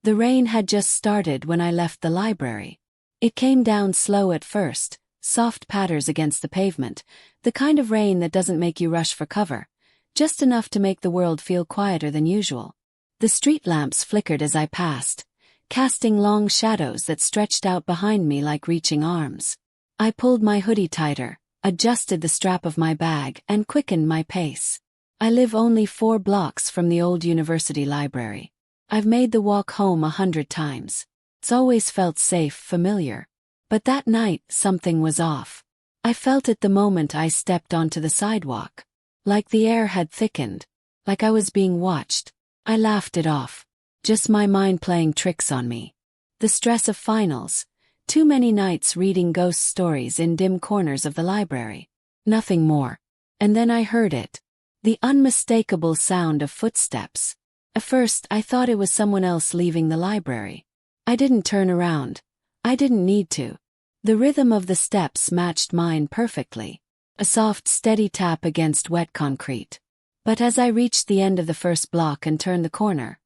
The rain had just started when I left the library. It came down slow at first, soft patters against the pavement, the kind of rain that doesn't make you rush for cover, just enough to make the world feel quieter than usual. The street lamps flickered as I passed, casting long shadows that stretched out behind me like reaching arms. I pulled my hoodie tighter, adjusted the strap of my bag, and quickened my pace. I live only 4 blocks from the old university library. I've made the walk home 100 times. It's always felt safe, familiar. But that night, something was off. I felt it the moment I stepped onto the sidewalk. Like the air had thickened. Like I was being watched. I laughed it off. Just my mind playing tricks on me. The stress of finals. Too many nights reading ghost stories in dim corners of the library. Nothing more. And then I heard it. The unmistakable sound of footsteps. At first, I thought it was someone else leaving the library. I didn't turn around. I didn't need to. The rhythm of the steps matched mine perfectly. A soft, steady tap against wet concrete. But as I reached the end of the first block and turned the corner,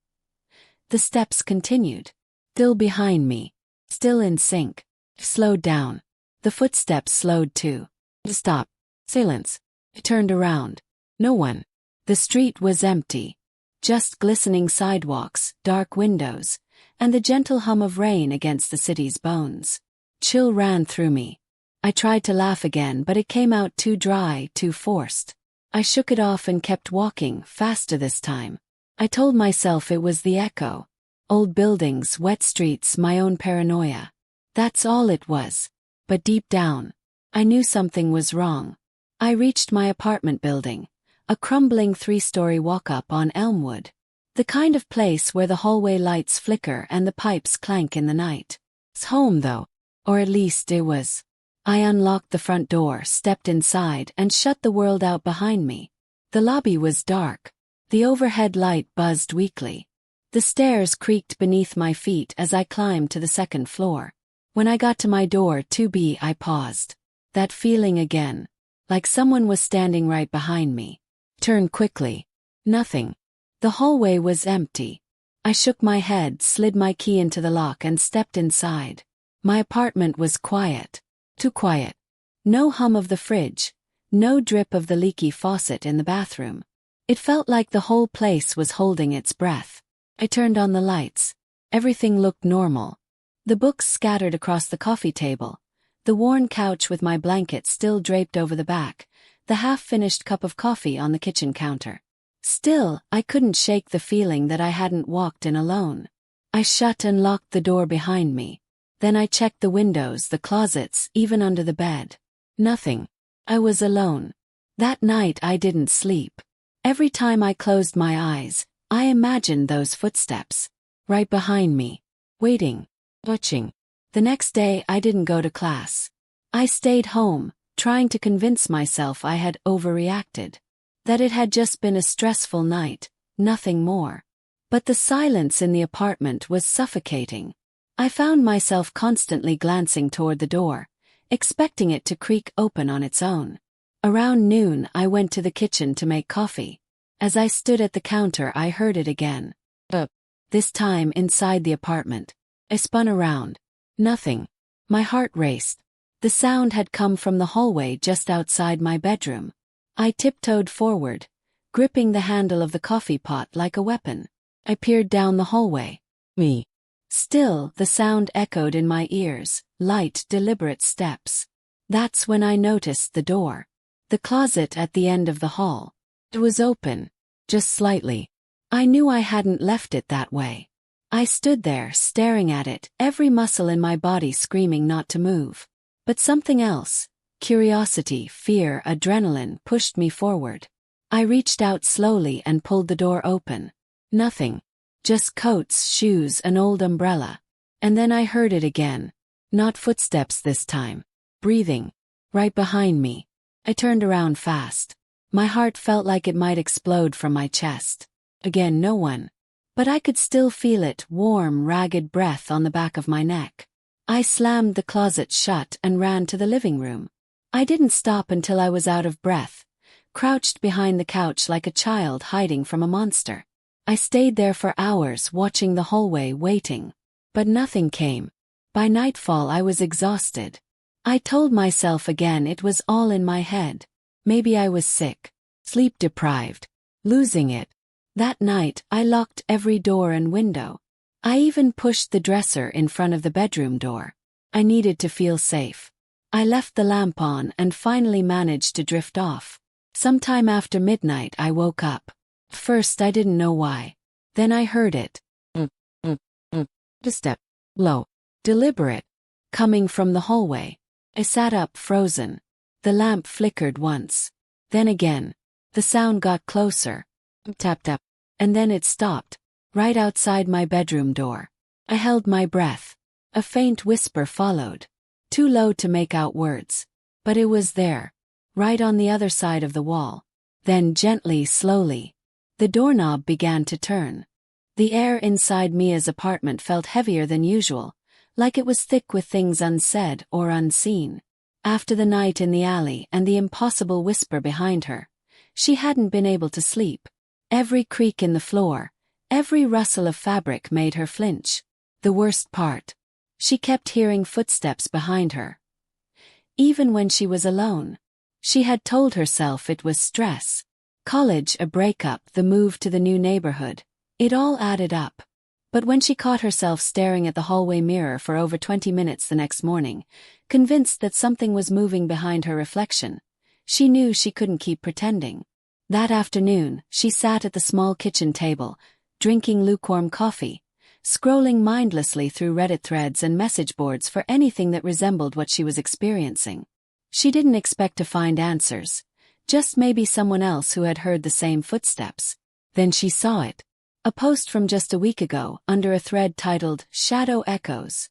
the steps continued. Still behind me. Still in sync. Slowed down. The footsteps slowed too. Stop. Silence. I turned around. No one. The street was empty. Just glistening sidewalks, dark windows, and the gentle hum of rain against the city's bones. Chill ran through me. I tried to laugh again, but it came out too dry, too forced. I shook it off and kept walking, faster this time. I told myself it was the echo. Old buildings, wet streets, my own paranoia. That's all it was. But deep down, I knew something was wrong. I reached my apartment building, a crumbling 3-story walk-up on Elmwood. The kind of place where the hallway lights flicker and the pipes clank in the night. It's home though. Or at least it was. I unlocked the front door, stepped inside, and shut the world out behind me. The lobby was dark. The overhead light buzzed weakly. The stairs creaked beneath my feet as I climbed to the second floor. When I got to my door 2B, I paused. That feeling again. Like someone was standing right behind me. Turned quickly. Nothing. The hallway was empty. I shook my head, slid my key into the lock, and stepped inside. My apartment was quiet. Too quiet. No hum of the fridge. No drip of the leaky faucet in the bathroom. It felt like the whole place was holding its breath. I turned on the lights. Everything looked normal. The books scattered across the coffee table. The worn couch with my blanket still draped over the back. The half-finished cup of coffee on the kitchen counter. Still, I couldn't shake the feeling that I hadn't walked in alone. I shut and locked the door behind me. Then I checked the windows, the closets, even under the bed. Nothing. I was alone. That night I didn't sleep. Every time I closed my eyes, I imagined those footsteps. Right behind me. Waiting. Watching. The next day I didn't go to class. I stayed home, trying to convince myself I had overreacted. That it had just been a stressful night, nothing more. But the silence in the apartment was suffocating. I found myself constantly glancing toward the door, expecting it to creak open on its own. Around noon I went to the kitchen to make coffee. As I stood at the counter I heard it again. This time inside the apartment. I spun around. Nothing. My heart raced. The sound had come from the hallway just outside my bedroom. I tiptoed forward, gripping the handle of the coffee pot like a weapon. I peered down the hallway. Me. Still, the sound echoed in my ears, light, deliberate steps. That's when I noticed the door. The closet at the end of the hall. It was open. Just slightly. I knew I hadn't left it that way. I stood there, staring at it, every muscle in my body screaming not to move. But something else, curiosity, fear, adrenaline, pushed me forward. I reached out slowly and pulled the door open. Nothing. Just coats, shoes, an old umbrella. And then I heard it again. Not footsteps this time. Breathing. Right behind me. I turned around fast. My heart felt like it might explode from my chest. Again, no one. But I could still feel it, warm, ragged breath on the back of my neck. I slammed the closet shut and ran to the living room. I didn't stop until I was out of breath, crouched behind the couch like a child hiding from a monster. I stayed there for hours watching the hallway waiting. But nothing came. By nightfall I was exhausted. I told myself again it was all in my head. Maybe I was sick, sleep deprived, losing it. That night I locked every door and window. I even pushed the dresser in front of the bedroom door. I needed to feel safe. I left the lamp on and finally managed to drift off. Sometime after midnight I woke up. First I didn't know why. Then I heard it. The step. Low. Deliberate. Coming from the hallway. I sat up frozen. The lamp flickered once. Then again. The sound got closer. Tap tap. And then it stopped. Right outside my bedroom door. I held my breath. A faint whisper followed. Too low to make out words. But it was there. Right on the other side of the wall. Then gently, slowly. The doorknob began to turn. The air inside Mia's apartment felt heavier than usual, like it was thick with things unsaid or unseen. After the night in the alley and the impossible whisper behind her, she hadn't been able to sleep. Every creak in the floor, every rustle of fabric made her flinch. The worst part. She kept hearing footsteps behind her. Even when she was alone. She had told herself it was stress. College, a breakup, the move to the new neighborhood. It all added up. But when she caught herself staring at the hallway mirror for over 20 minutes the next morning, convinced that something was moving behind her reflection, she knew she couldn't keep pretending. That afternoon, she sat at the small kitchen table, drinking lukewarm coffee, scrolling mindlessly through Reddit threads and message boards for anything that resembled what she was experiencing. She didn't expect to find answers, just maybe someone else who had heard the same footsteps. Then she saw it. A post from just a week ago, under a thread titled, Shadow Echoes.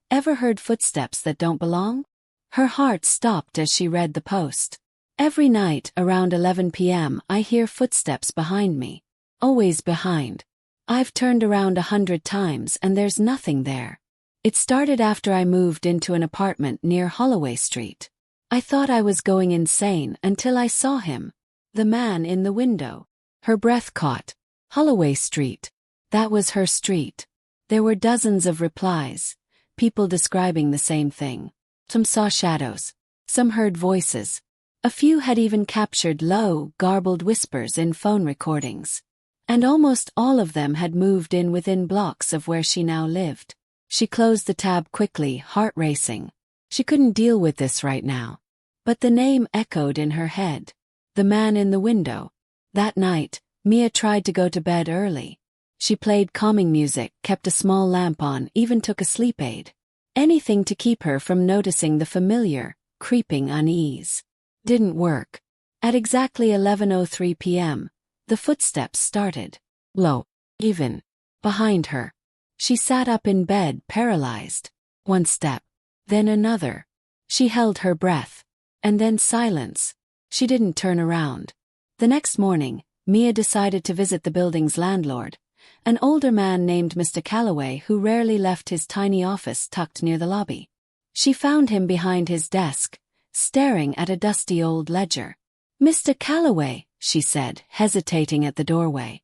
Ever heard footsteps that don't belong? Her heart stopped as she read the post. Every night, around 11 p.m., I hear footsteps behind me. Always behind. I've turned around 100 times and there's nothing there. It started after I moved into an apartment near Holloway Street. I thought I was going insane until I saw him. The man in the window. Her breath caught. Holloway Street. That was her street. There were dozens of replies. People describing the same thing. Some saw shadows. Some heard voices. A few had even captured low, garbled whispers in phone recordings. And almost all of them had moved in within blocks of where she now lived. She closed the tab quickly, heart racing. She couldn't deal with this right now. But the name echoed in her head. The man in the window. That night, Mia tried to go to bed early. She played calming music, kept a small lamp on, even took a sleep aid. Anything to keep her from noticing the familiar, creeping unease. Didn't work. At exactly 11:03 p.m., the footsteps started. Low. Even. Behind her. She sat up in bed, paralyzed. One step. Then another. She held her breath. And then silence. She didn't turn around. The next morning, Mia decided to visit the building's landlord, an older man named Mr. Calloway who rarely left his tiny office tucked near the lobby. She found him behind his desk, staring at a dusty old ledger. "Mr. Calloway," she said, hesitating at the doorway.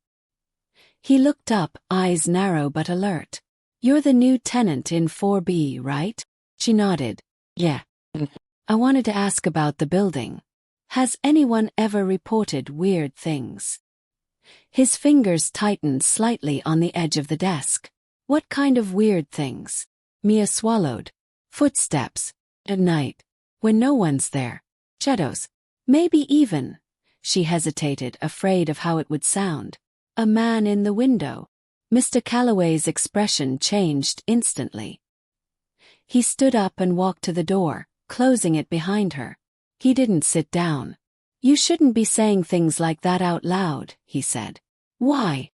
He looked up, eyes narrow but alert. "You're the new tenant in 4B, right?" She nodded. "Yeah. I wanted to ask about the building. Has anyone ever reported weird things?" His fingers tightened slightly on the edge of the desk. "What kind of weird things?" Mia swallowed. "Footsteps. At night. When no one's there. Shadows. Maybe even." She hesitated, afraid of how it would sound. "A man in the window." Mr. Calloway's expression changed instantly. He stood up and walked to the door, closing it behind her. He didn't sit down. "You shouldn't be saying things like that out loud," he said. "Why?"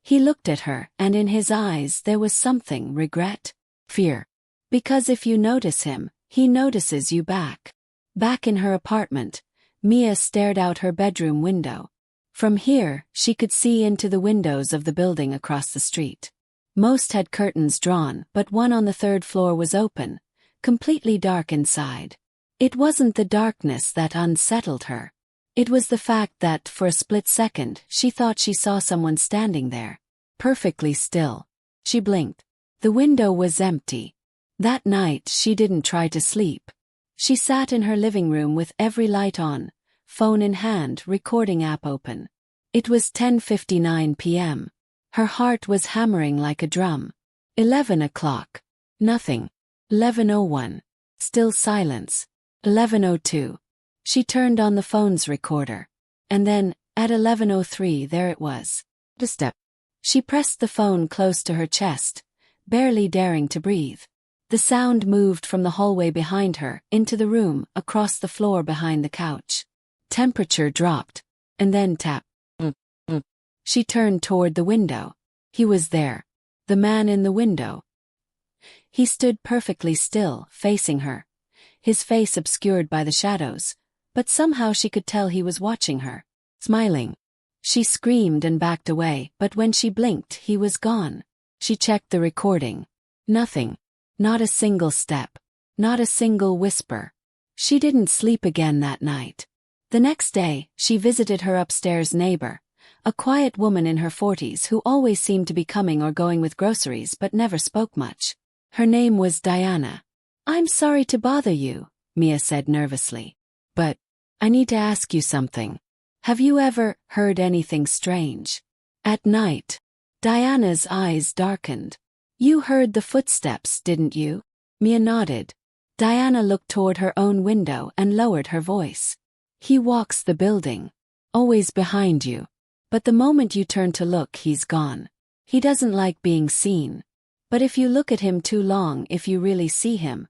He looked at her, and in his eyes there was something, regret, fear. "Because if you notice him, he notices you back." Back in her apartment, Mia stared out her bedroom window. From here, she could see into the windows of the building across the street. Most had curtains drawn, but one on the third floor was open, completely dark inside. It wasn't the darkness that unsettled her. It was the fact that, for a split second, she thought she saw someone standing there. Perfectly still. She blinked. The window was empty. That night she didn't try to sleep. She sat in her living room with every light on, phone in hand, recording app open. It was 10:59 p.m. Her heart was hammering like a drum. 11 o'clock. Nothing. 11:01. Still silence. 11:02. She turned on the phone's recorder. And then, at 11:03, there it was. The step. She pressed the phone close to her chest, barely daring to breathe. The sound moved from the hallway behind her, into the room, across the floor behind the couch. Temperature dropped. And then tap. She turned toward the window. He was there. The man in the window. He stood perfectly still, facing her. His face obscured by the shadows, but somehow she could tell he was watching her, smiling. She screamed and backed away, but when she blinked, he was gone. She checked the recording. Nothing. Not a single step. Not a single whisper. She didn't sleep again that night. The next day, she visited her upstairs neighbor, a quiet woman in her 40s who always seemed to be coming or going with groceries but never spoke much. Her name was Diana. "I'm sorry to bother you," Mia said nervously. "But I need to ask you something. Have you ever heard anything strange?" At night. Diana's eyes darkened. "You heard the footsteps, didn't you?" Mia nodded. Diana looked toward her own window and lowered her voice. "He walks the building. Always behind you. But the moment you turn to look, he's gone. He doesn't like being seen. But if you look at him too long, if you really see him,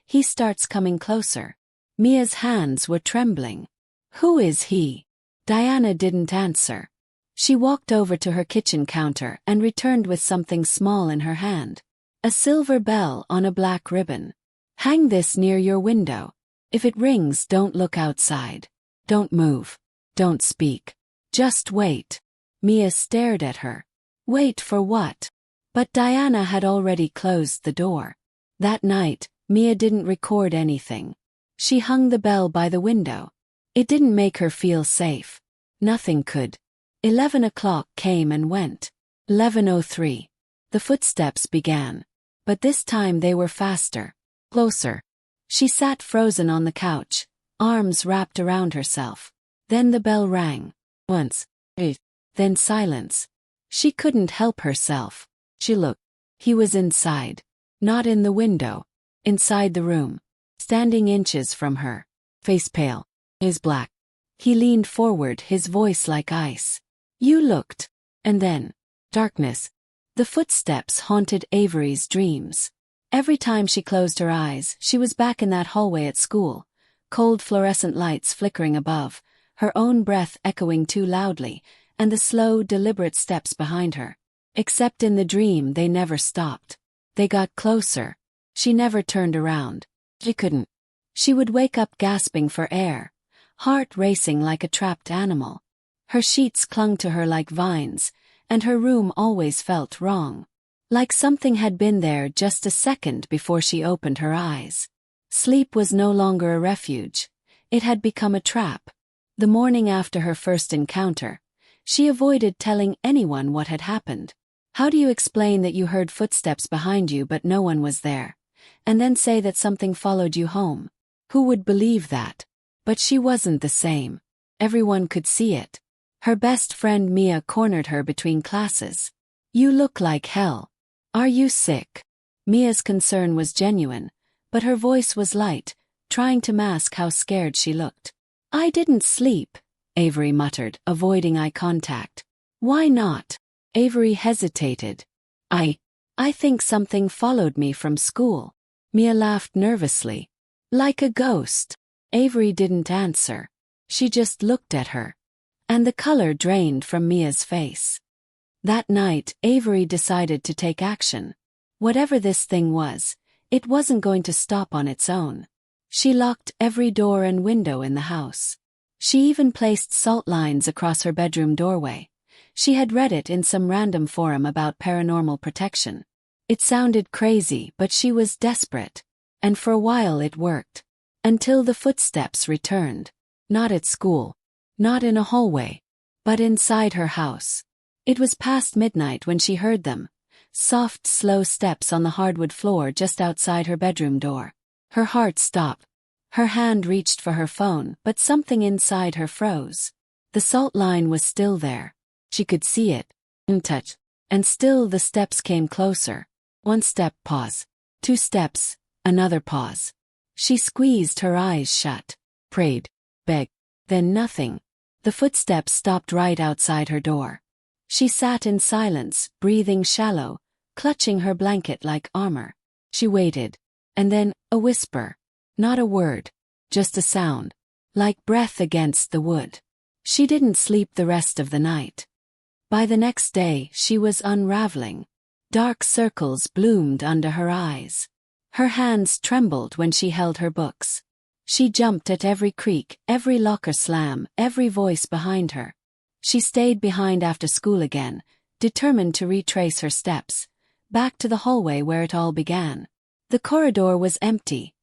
he starts coming closer." Mia's hands were trembling. "Who is he?" Diana didn't answer. She walked over to her kitchen counter and returned with something small in her hand. A silver bell on a black ribbon. "Hang this near your window. If it rings, don't look outside. Don't move. Don't speak. Just wait." Mia stared at her. Wait for what? But Diana had already closed the door. That night, Mia didn't record anything. She hung the bell by the window. It didn't make her feel safe. Nothing could. 11 o'clock came and went. 11:03. The footsteps began. But this time they were faster. Closer. She sat frozen on the couch, arms wrapped around herself. Then the bell rang. Once. Then silence. She couldn't help herself. She looked. He was inside. Not in the window. Inside the room. Standing inches from her. Face pale. His black. He leaned forward, his voice like ice. "You looked." And then. Darkness. The footsteps haunted Avery's dreams. Every time she closed her eyes, she was back in that hallway at school. Cold fluorescent lights flickering above, her own breath echoing too loudly, and the slow, deliberate steps behind her. Except in the dream, they never stopped. They got closer. She never turned around. She couldn't. She would wake up gasping for air, heart racing like a trapped animal. Her sheets clung to her like vines, and her room always felt wrong. Like something had been there just a second before she opened her eyes. Sleep was no longer a refuge. It had become a trap. The morning after her first encounter, she avoided telling anyone what had happened. How do you explain that you heard footsteps behind you but no one was there, and then say that something followed you home? Who would believe that? But she wasn't the same. Everyone could see it. Her best friend Mia cornered her between classes. "You look like hell. Are you sick?" Mia's concern was genuine, but her voice was light, trying to mask how scared she looked. "I didn't sleep," Avery muttered, avoiding eye contact. "Why not?" Avery hesitated. I think something followed me from school." Mia laughed nervously. "Like a ghost." Avery didn't answer. She just looked at her. And the color drained from Mia's face. That night, Avery decided to take action. Whatever this thing was, it wasn't going to stop on its own. She locked every door and window in the house. She even placed salt lines across her bedroom doorway. She had read it in some random forum about paranormal protection. It sounded crazy, but she was desperate. And for a while it worked. Until the footsteps returned. Not at school. Not in a hallway, but inside her house. It was past midnight when she heard them. Soft, slow steps on the hardwood floor just outside her bedroom door. Her heart stopped. Her hand reached for her phone, but something inside her froze. The salt line was still there. She could see it, in touch. And still the steps came closer. One step, pause. 2 steps, another pause. She squeezed her eyes shut, prayed, begged, then nothing. The footsteps stopped right outside her door. She sat in silence, breathing shallow, clutching her blanket like armor. She waited. And then, a whisper. Not a word, just a sound, like breath against the wood. She didn't sleep the rest of the night. By the next day, she was unraveling. Dark circles bloomed under her eyes. Her hands trembled when she held her books. She jumped at every creak, every locker slam, every voice behind her. She stayed behind after school again, determined to retrace her steps, back to the hallway where it all began. The corridor was empty,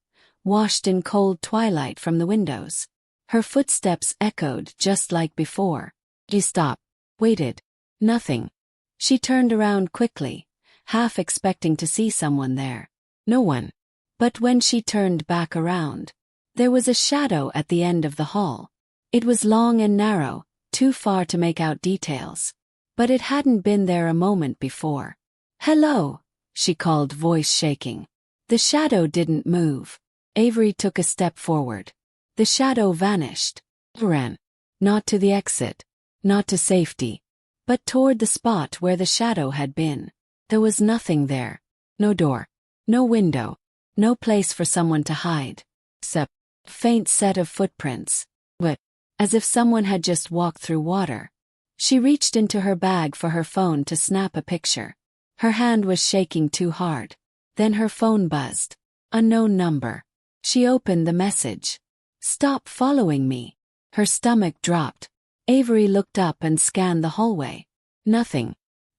washed in cold twilight from the windows. Her footsteps echoed just like before. She stopped, waited. Nothing. She turned around quickly, half expecting to see someone there. No one. But when she turned back around, there was a shadow at the end of the hall. It was long and narrow, too far to make out details. But it hadn't been there a moment before. "Hello," she called, voice shaking. The shadow didn't move. Avery took a step forward. The shadow vanished. Ran. Not to the exit. Not to safety. But toward the spot where the shadow had been. There was nothing there. No door. No window. No place for someone to hide. Except a faint set of footprints. Wet. As if someone had just walked through water. She reached into her bag for her phone to snap a picture. Her hand was shaking too hard. Then her phone buzzed. Unknown number. She opened the message. "Stop following me." Her stomach dropped. Avery looked up and scanned the hallway. Nothing.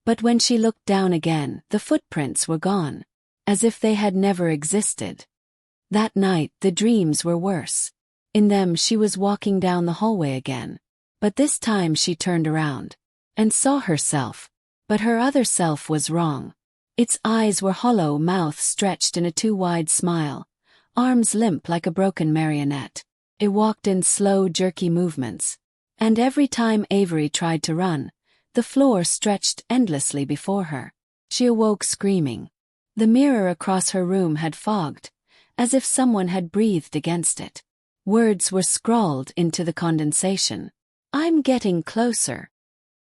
But when she looked down again, the footprints were gone. As if they had never existed. That night, the dreams were worse. In them, she was walking down the hallway again. But this time she turned around. And saw herself. But her other self was wrong. Its eyes were hollow, mouth stretched in a too wide smile. Arms limp like a broken marionette. It walked in slow, jerky movements. And every time Avery tried to run, the floor stretched endlessly before her. She awoke screaming. The mirror across her room had fogged, as if someone had breathed against it. Words were scrawled into the condensation. "I'm getting closer."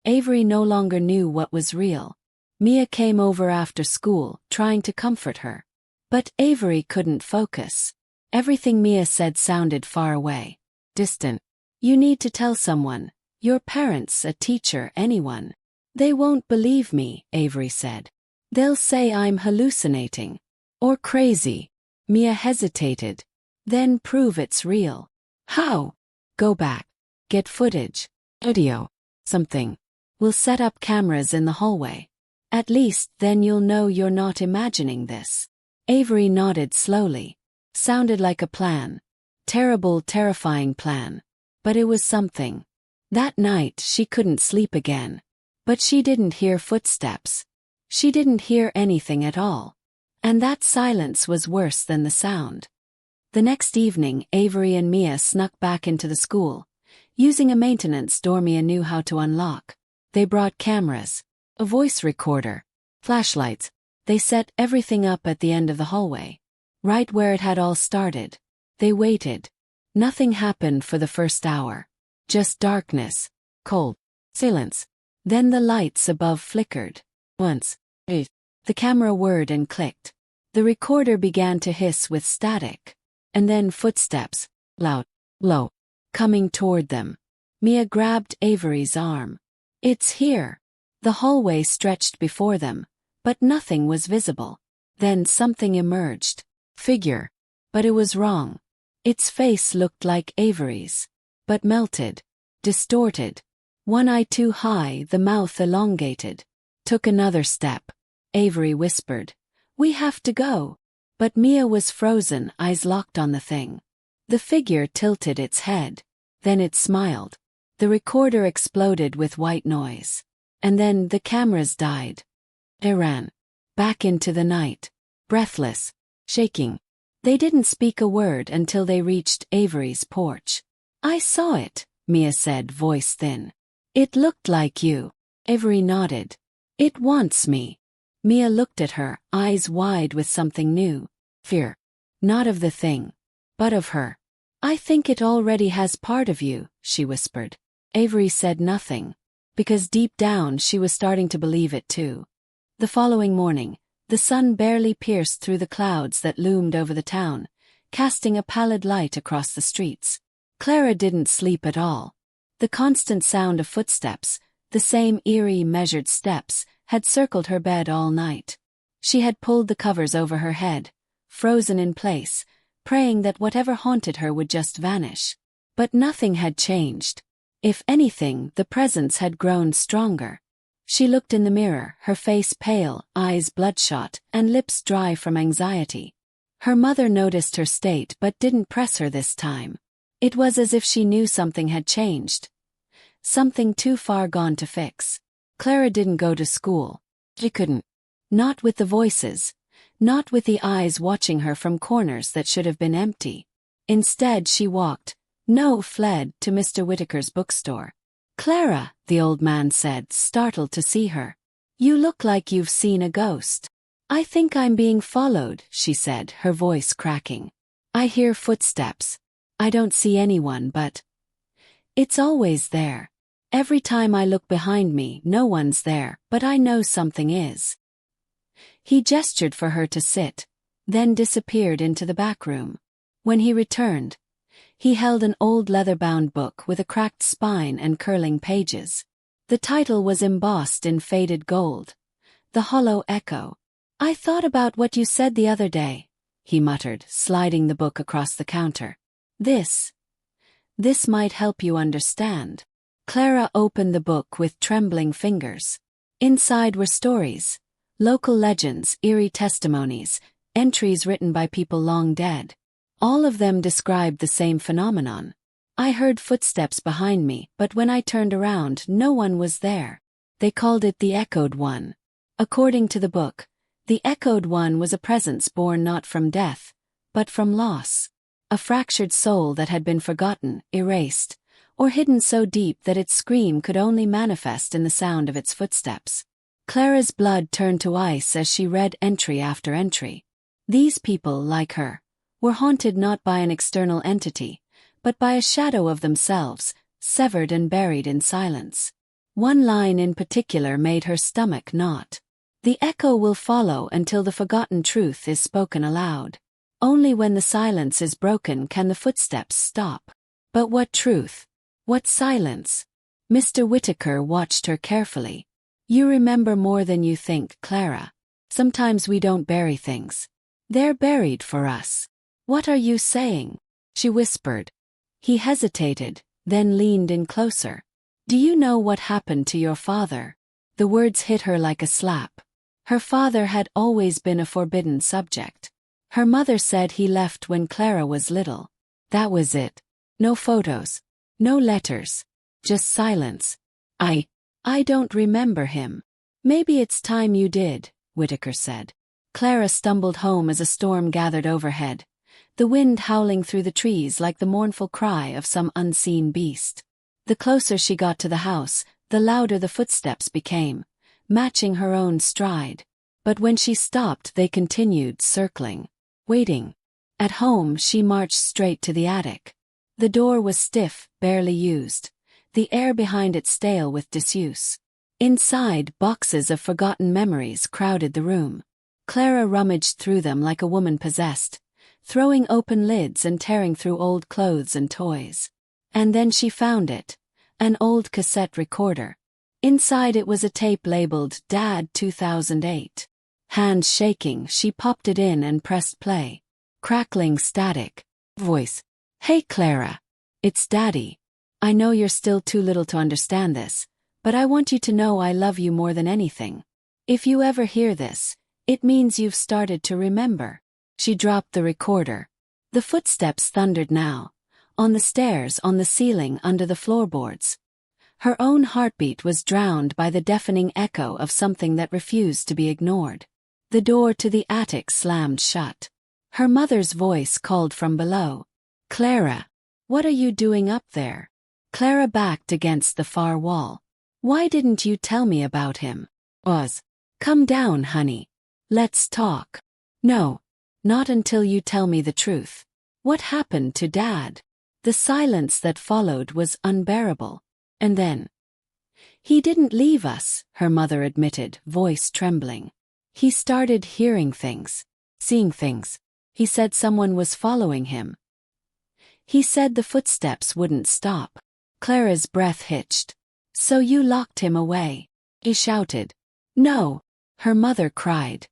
Avery no longer knew what was real. Mia came over after school, trying to comfort her. But Avery couldn't focus. Everything Mia said sounded far away. Distant. "You need to tell someone. Your parents, a teacher, anyone." "They won't believe me," Avery said. "They'll say I'm hallucinating. Or crazy." Mia hesitated. "Then prove it's real." "How?" "Go back. Get footage. Audio. Something. We'll set up cameras in the hallway. At least then you'll know you're not imagining this." Avery nodded slowly. Sounded like a plan. Terrible, terrifying plan. But it was something. That night she couldn't sleep again. But she didn't hear footsteps. She didn't hear anything at all. And that silence was worse than the sound. The next evening, Avery and Mia snuck back into the school. Using a maintenance door Mia knew how to unlock. They brought cameras, a voice recorder, flashlights. They set everything up at the end of the hallway. Right where it had all started. They waited. Nothing happened for the first hour. Just darkness, cold, silence. Then the lights above flickered. Once, the camera whirred and clicked. The recorder began to hiss with static. And then footsteps, loud, low, coming toward them. Mia grabbed Avery's arm. "It's here." The hallway stretched before them, but nothing was visible. Then something emerged. Figure. But it was wrong. Its face looked like Avery's. But melted. Distorted. One eye too high, the mouth elongated. Took another step. Avery whispered, "We have to go." But Mia was frozen, eyes locked on the thing. The figure tilted its head. Then it smiled. The recorder exploded with white noise. And then the cameras died. They ran back into the night, breathless, shaking. They didn't speak a word until they reached Avery's porch. "I saw it," Mia said, voice thin. "It looked like you." Avery nodded. "It wants me." Mia looked at her, eyes wide with something new. Fear. Not of the thing, but of her. "I think it already has part of you," she whispered. Avery said nothing, because deep down she was starting to believe it too. The following morning, the sun barely pierced through the clouds that loomed over the town, casting a pallid light across the streets. Clara didn't sleep at all. The constant sound of footsteps, the same eerie, measured steps, had circled her bed all night. She had pulled the covers over her head, frozen in place, praying that whatever haunted her would just vanish. But nothing had changed. If anything, the presence had grown stronger. She looked in the mirror, her face pale, eyes bloodshot, and lips dry from anxiety. Her mother noticed her state but didn't press her this time. It was as if she knew something had changed. Something too far gone to fix. Clara didn't go to school. She couldn't. Not with the voices. Not with the eyes watching her from corners that should have been empty. Instead she walked, fled to Mr. Whittaker's bookstore. "Clara," the old man said, startled to see her. "You look like you've seen a ghost." "I think I'm being followed," she said, her voice cracking. "I hear footsteps. I don't see anyone, but it's always there. Every time I look behind me, no one's there, but I know something is." He gestured for her to sit, then disappeared into the back room. When he returned, he held an old leather-bound book with a cracked spine and curling pages. The title was embossed in faded gold. "The Hollow Echo." "I thought about what you said the other day," he muttered, sliding the book across the counter. This might help you understand." Clara opened the book with trembling fingers. Inside were stories, local legends, eerie testimonies, entries written by people long dead. All of them described the same phenomenon. "I heard footsteps behind me, but when I turned around, no one was there." They called it the Echoed One. According to the book, the Echoed One was a presence born not from death, but from loss. A fractured soul that had been forgotten, erased, or hidden so deep that its scream could only manifest in the sound of its footsteps. Clara's blood turned to ice as she read entry after entry. These people, like her, were haunted not by an external entity, but by a shadow of themselves, severed and buried in silence. One line in particular made her stomach knot. "The echo will follow until the forgotten truth is spoken aloud. Only when the silence is broken can the footsteps stop." But what truth? What silence? Mr. Whittaker watched her carefully. "You remember more than you think, Clara. Sometimes we don't bury things. They're buried for us." "What are you saying?" she whispered. He hesitated, then leaned in closer. "Do you know what happened to your father?" The words hit her like a slap. Her father had always been a forbidden subject. Her mother said he left when Clara was little. That was it. No photos. No letters. Just silence. I don't remember him." "Maybe it's time you did," Whittaker said. Clara stumbled home as a storm gathered overhead, the wind howling through the trees like the mournful cry of some unseen beast. The closer she got to the house, the louder the footsteps became, matching her own stride. But when she stopped, they continued circling, waiting. At home, she marched straight to the attic. The door was stiff, barely used, the air behind it stale with disuse. Inside, boxes of forgotten memories crowded the room. Clara rummaged through them like a woman possessed, throwing open lids and tearing through old clothes and toys. And then she found it, an old cassette recorder. Inside it was a tape labeled Dad 2008. Hands shaking, she popped it in and pressed play. Crackling static. Voice. "Hey Clara. It's Daddy. I know you're still too little to understand this, but I want you to know I love you more than anything. If you ever hear this, it means you've started to remember." She dropped the recorder. The footsteps thundered now. On the stairs, on the ceiling, under the floorboards. Her own heartbeat was drowned by the deafening echo of something that refused to be ignored. The door to the attic slammed shut. Her mother's voice called from below. "Clara, what are you doing up there?" Clara backed against the far wall. "Why didn't you tell me about him?" "Oz, come down, honey. Let's talk." "No, not until you tell me the truth. What happened to Dad?" The silence that followed was unbearable. And then, "He didn't leave us," her mother admitted, voice trembling. "He started hearing things, seeing things. He said someone was following him. He said the footsteps wouldn't stop." Clara's breath hitched. "So you locked him away?" He shouted. "No," her mother cried.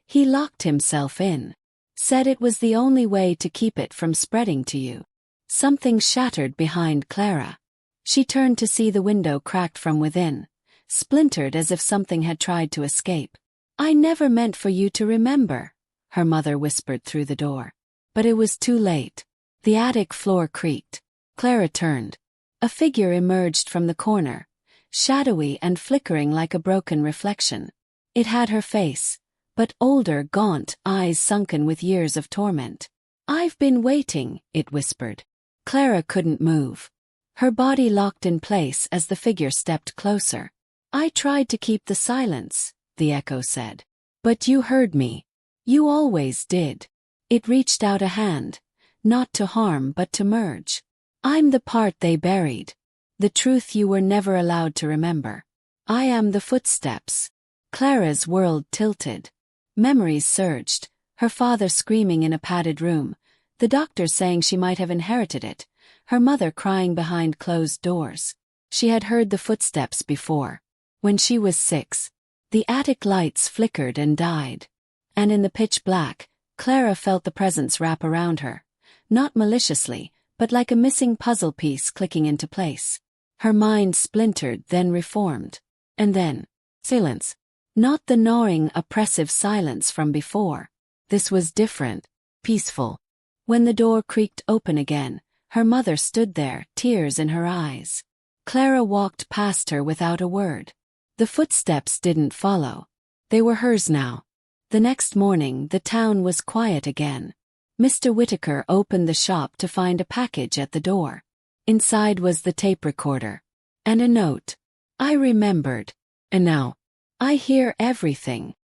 "He locked himself in. Said it was the only way to keep it from spreading to you." Something shattered behind Clara. She turned to see the window cracked from within, splintered as if something had tried to escape. "I never meant for you to remember," her mother whispered through the door. But it was too late. The attic floor creaked. Clara turned. A figure emerged from the corner, shadowy and flickering like a broken reflection. It had her face, but older, gaunt, eyes sunken with years of torment. "I've been waiting," it whispered. Clara couldn't move. Her body locked in place as the figure stepped closer. "I tried to keep the silence," the echo said. "But you heard me. You always did." It reached out a hand, not to harm but to merge. "I'm the part they buried. The truth you were never allowed to remember. I am the footsteps." Clara's world tilted. Memories surged, her father screaming in a padded room, the doctor saying she might have inherited it, her mother crying behind closed doors. She had heard the footsteps before. When she was 6, the attic lights flickered and died. And in the pitch black, Clara felt the presence wrap around her, not maliciously, but like a missing puzzle piece clicking into place. Her mind splintered, then reformed. And then, silence. Not the gnawing, oppressive silence from before. This was different, peaceful. When the door creaked open again, her mother stood there, tears in her eyes. Clara walked past her without a word. The footsteps didn't follow. They were hers now. The next morning, the town was quiet again. Mr. Whitaker opened the shop to find a package at the door. Inside was the tape recorder. And a note. "I remembered. And now, I hear everything."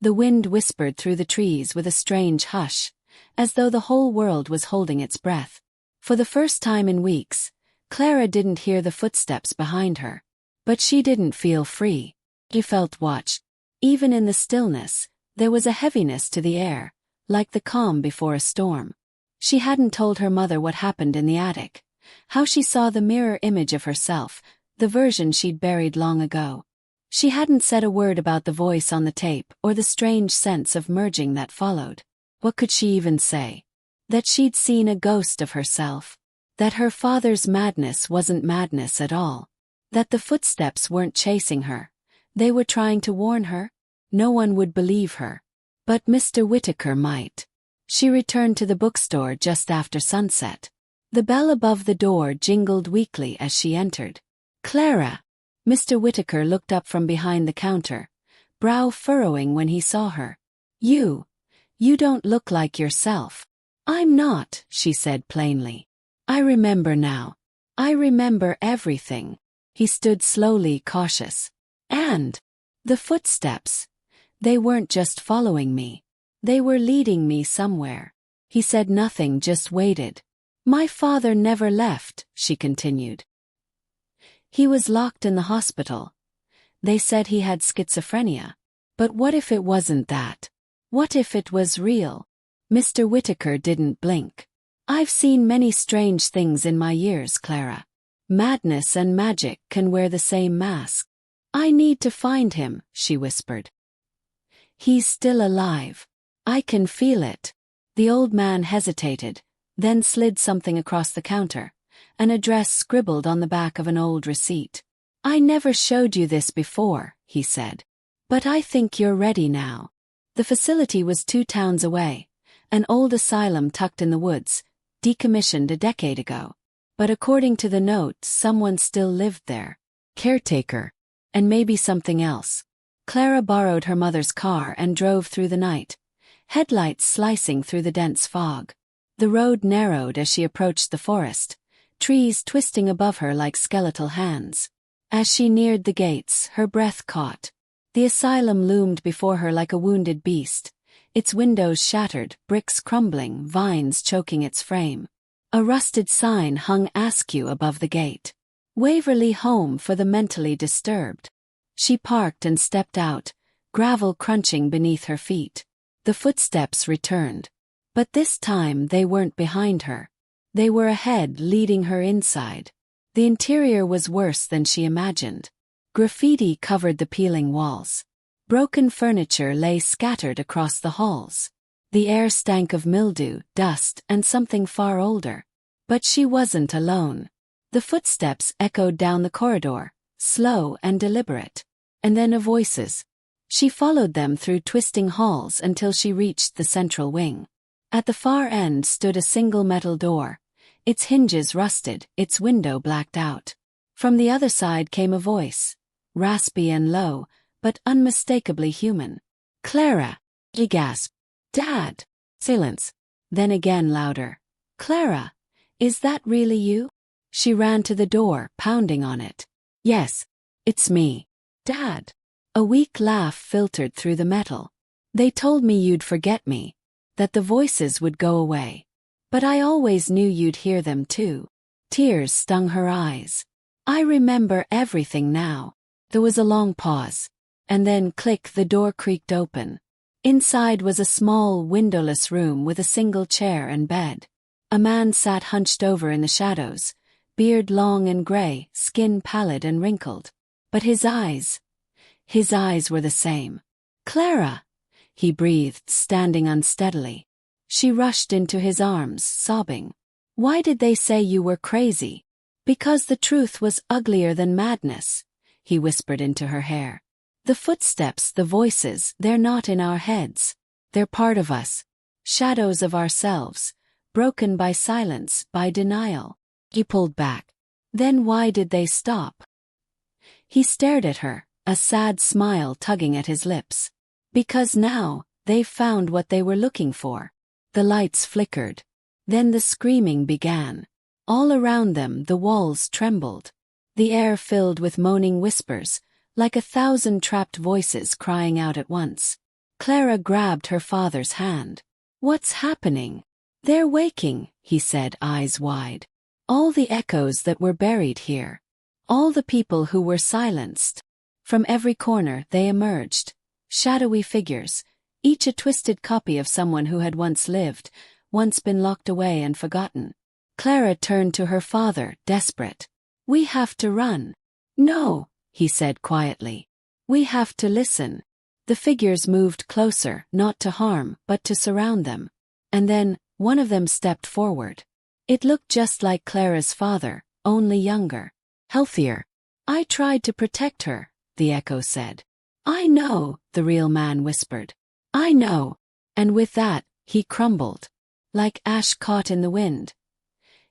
The wind whispered through the trees with a strange hush, as though the whole world was holding its breath. For the first time in weeks, Clara didn't hear the footsteps behind her. But she didn't feel free. She felt watched. Even in the stillness, there was a heaviness to the air, like the calm before a storm. She hadn't told her mother what happened in the attic, how she saw the mirror image of herself, the version she'd buried long ago. She hadn't said a word about the voice on the tape or the strange sense of merging that followed. What could she even say? That she'd seen a ghost of herself. That her father's madness wasn't madness at all. That the footsteps weren't chasing her. They were trying to warn her. No one would believe her. But Mr. Whitaker might. She returned to the bookstore just after sunset. The bell above the door jingled weakly as she entered. "Clara!" Mr. Whitaker looked up from behind the counter, brow furrowing when he saw her. You don't look like yourself." "I'm not," she said plainly. "I remember now. I remember everything." He stood slowly, cautious. "And the footsteps. They weren't just following me. They were leading me somewhere." He said nothing, just waited. "My father never left," she continued. "He was locked in the hospital. They said he had schizophrenia. But what if it wasn't that? What if it was real?" Mr. Whitaker didn't blink. "I've seen many strange things in my years, Clara. Madness and magic can wear the same mask. I need to find him," she whispered. "He's still alive. I can feel it." The old man hesitated, then slid something across the counter, an address scribbled on the back of an old receipt. "I never showed you this before," he said. "But I think you're ready now." The facility was 2 towns away, an old asylum tucked in the woods, decommissioned a decade ago. But according to the note, someone still lived there. Caretaker. And maybe something else. Clara borrowed her mother's car and drove through the night, headlights slicing through the dense fog. The road narrowed as she approached the forest, trees twisting above her like skeletal hands. As she neared the gates, her breath caught. The asylum loomed before her like a wounded beast, its windows shattered, bricks crumbling, vines choking its frame. A rusted sign hung askew above the gate. Waverley Home for the mentally disturbed. She parked and stepped out, gravel crunching beneath her feet. The footsteps returned. But this time they weren't behind her. They were ahead, leading her inside. The interior was worse than she imagined. Graffiti covered the peeling walls. Broken furniture lay scattered across the halls. The air stank of mildew, dust, and something far older. But she wasn't alone. The footsteps echoed down the corridor, slow and deliberate. And then voices. She followed them through twisting halls until she reached the central wing. At the far end stood a single metal door, its hinges rusted, its window blacked out. From the other side came a voice, raspy and low, but unmistakably human. "Clara!" She gasped. "Dad!" Silence. Then again louder. "Clara! Is that really you?" She ran to the door, pounding on it. "Yes. It's me. Dad." A weak laugh filtered through the metal. "They told me you'd forget me, that the voices would go away. But I always knew you'd hear them too." Tears stung her eyes. "I remember everything now." There was a long pause. And then, click, the door creaked open. Inside was a small, windowless room with a single chair and bed. A man sat hunched over in the shadows, beard long and gray, skin pallid and wrinkled. But his eyes were the same. "Clara!" he breathed, standing unsteadily. She rushed into his arms, sobbing. "Why did they say you were crazy?" "Because the truth was uglier than madness," he whispered into her hair. "The footsteps, the voices, they're not in our heads. They're part of us. Shadows of ourselves, broken by silence, by denial." He pulled back. "Then why did they stop?" He stared at her, a sad smile tugging at his lips. "Because now, they've found what they were looking for." The lights flickered. Then the screaming began. All around them the walls trembled. The air filled with moaning whispers, like 1,000 trapped voices crying out at once. Clara grabbed her father's hand. "What's happening?" "They're waking," he said, eyes wide. "All the echoes that were buried here. All the people who were silenced." From every corner they emerged. Shadowy figures, each a twisted copy of someone who had once lived, once been locked away and forgotten. Clara turned to her father, desperate. "We have to run." "No," he said quietly. "We have to listen." The figures moved closer, not to harm, but to surround them. And then, one of them stepped forward. It looked just like Clara's father, only younger. Healthier. "I tried to protect her," the echo said. "I know," the real man whispered. "I know." And with that, he crumbled. Like ash caught in the wind.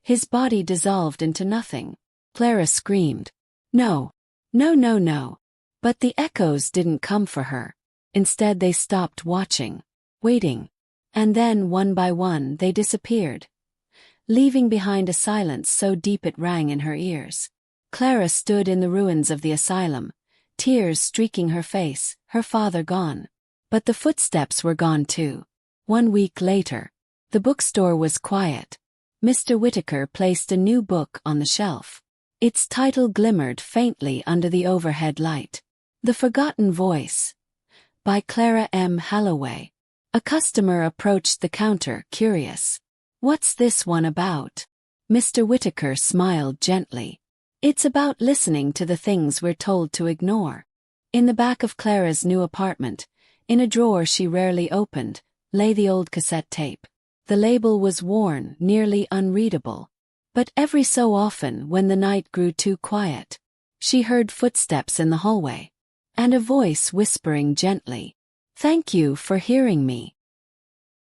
His body dissolved into nothing. Clara screamed. "No. No, no, no." But the echoes didn't come for her. Instead they stopped watching, waiting. And then, one by one, they disappeared, leaving behind a silence so deep it rang in her ears. Clara stood in the ruins of the asylum, tears streaking her face, her father gone. But the footsteps were gone too. 1 week later, the bookstore was quiet. Mr. Whitaker placed a new book on the shelf. Its title glimmered faintly under the overhead light. The Forgotten Voice, by Clara M. Halloway. A customer approached the counter, curious. "What's this one about?" Mr. Whitaker smiled gently. "It's about listening to the things we're told to ignore." In the back of Clara's new apartment, in a drawer she rarely opened, lay the old cassette tape. The label was worn, nearly unreadable. But every so often, when the night grew too quiet, she heard footsteps in the hallway, and a voice whispering gently, "Thank you for hearing me."